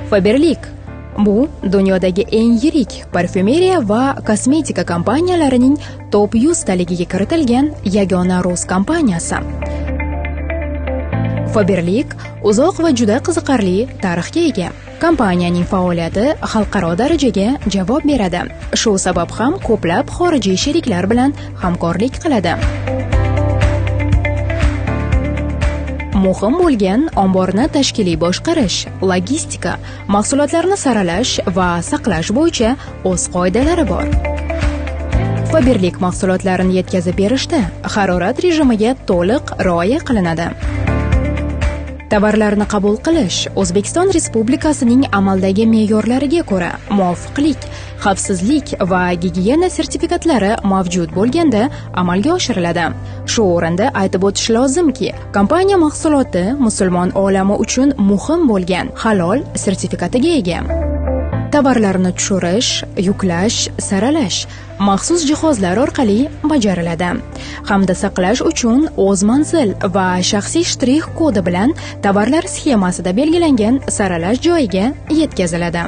Faberlic bu dunyodagi eng yirik parfyumeriya va kosmetika kompaniyalarining top 100 taligiga kiritilgan yagona rus kompaniyasi. Faberlic uzoq va juda qiziqarli tarixga ega. Kompaniyaning faoliyati xalqaro darajaga javob beradi. Shu sabab ham ko'plab xorijiy sheriklar bilan hamkorlik qiladi. Muhim bo'lgan omborni tashkiliy boshqarish, logistika, mahsulotlarni saralash va saqlash bo'yicha o'z qoidalari bor. Faberlic mahsulotlarini yetkazib berishda harorat rejimiga to'liq rioya qilinadi. Tovarlarni qabul qilish O'zbekiston Respublikasining amaldagi me'yorlariga ko'ra muvofiqlik, xavfsizlik va gigiyena sertifikatlari mavjud bo'lganda amalga oshiriladi. Shu o'rinda aytib o'tish lozimki, kompaniya mahsuloti musulmon olami uchun muhim bo'lgan halol sertifikatiga ega. Tovarlarni tushirish, yuklash, saralash maxsus jihozlar orqali bajariladi hamda saqlash uchun o'z manzil va shaxsiy shtrix kodi bilan tovarlar sxemasida belgilangan saralash joyiga yetkaziladi.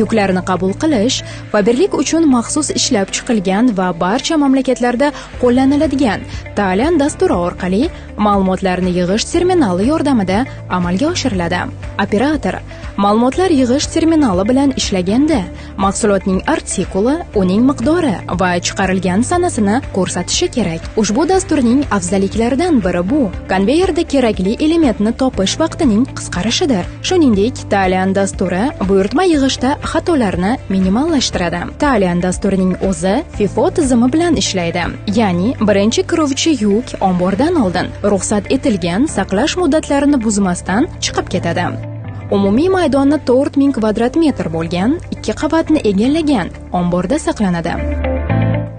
Yuklarni qabul qilish Faberlic uchun maxsus ishlab chiqilgan va barcha mamlakatlarda qo'llaniladigan Talian dasturi orqali ma'lumotlarni yig'ish terminali yordamida amalga oshiriladi. Operator ma'lumotlar yig'ish terminali bilan ishlaganda mahsulotning artikuli, uning miqdori va chiqarilgan sanasini ko'rsatishi kerak. Ushbu dasturning afzalliklaridan biri bu konveyerda kerakli elementni topish vaqtining qisqarishidir. Shuningdek, Talian dasturi buyurtma yig'ishda xatolarni minimallashtiradi. Talian dasturining o'zi FIFO tizimi bilan ishlaydi. Ya'ni birinchi kiruvchi yuk ombordan oldin ruxsat etilgan saqlash muddatlarini buzmasdan chiqib ketadi. Umumiy maydoni 4000 kvadrat metr bo'lgan 2 qavatni egallagan omborda saqlanadi.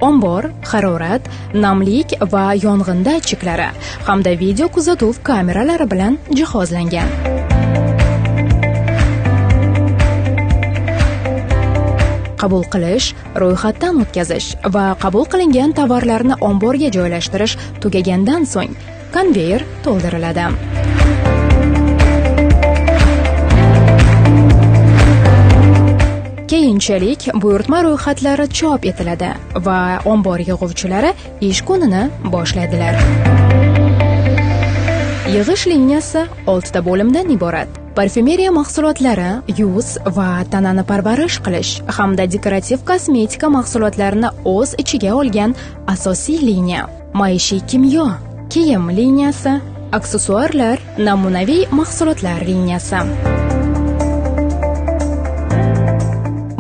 Ombor harorat, namlik va yong'in datchiklari hamda video kuzatuv kameralari bilan jihozlangan. Qabul qilish, ro'yxatdan o'tkazish va qabul qilingan tovarlarni omborga joylashtirish tugagandan so'ng konveyer to'ldiriladi. Keyinchalik buyurtma ro'yxatlari chop etiladi va ombor yig'uvchilari ish kunini boshlaydilar. Yig'ish liniyasi 6 ta bo'limdan iborat. Parfyumeriya mahsulotlari, yuz va tanani parvarish qilish hamda dekorativ kosmetika mahsulotlarini o'z ichiga olgan asosiy liniya. Maishiy kimyo, kiyim liniyasi, aksessuarlar, namunaviy mahsulotlar liniyasi.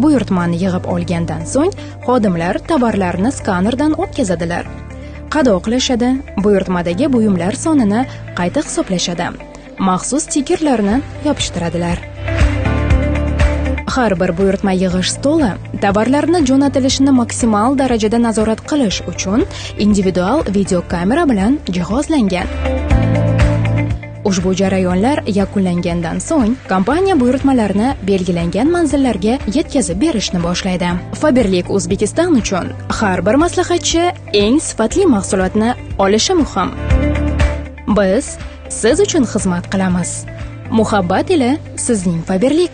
Buyurtmani yig'ib olgandan so'ng xodimlar tovarlarni skanerdan o'tkazadilar. Qado qilishadi, buyurtmadagi buyumlar sonini qayta hisoblashadi. Maxsus stikerlarni yopishtiradilar. Har bir buyurtma yig'ish stoli tovarlarni jo'natilishini maksimal darajada nazorat qilish uchun individual videokamera bilan jihozlangan. Ushbu jarayonlar yakunlangandan so'ng kompaniya buyurtmalarni belgilangan manzillarga yetkazib berishni boshlaydi. Faberlic O'zbekiston uchun har bir maslahatchi eng sifatli mahsulotni olishi muhim. Biz siz uchun xizmat qilamiz. Muhabbat ila sizning Faberlic.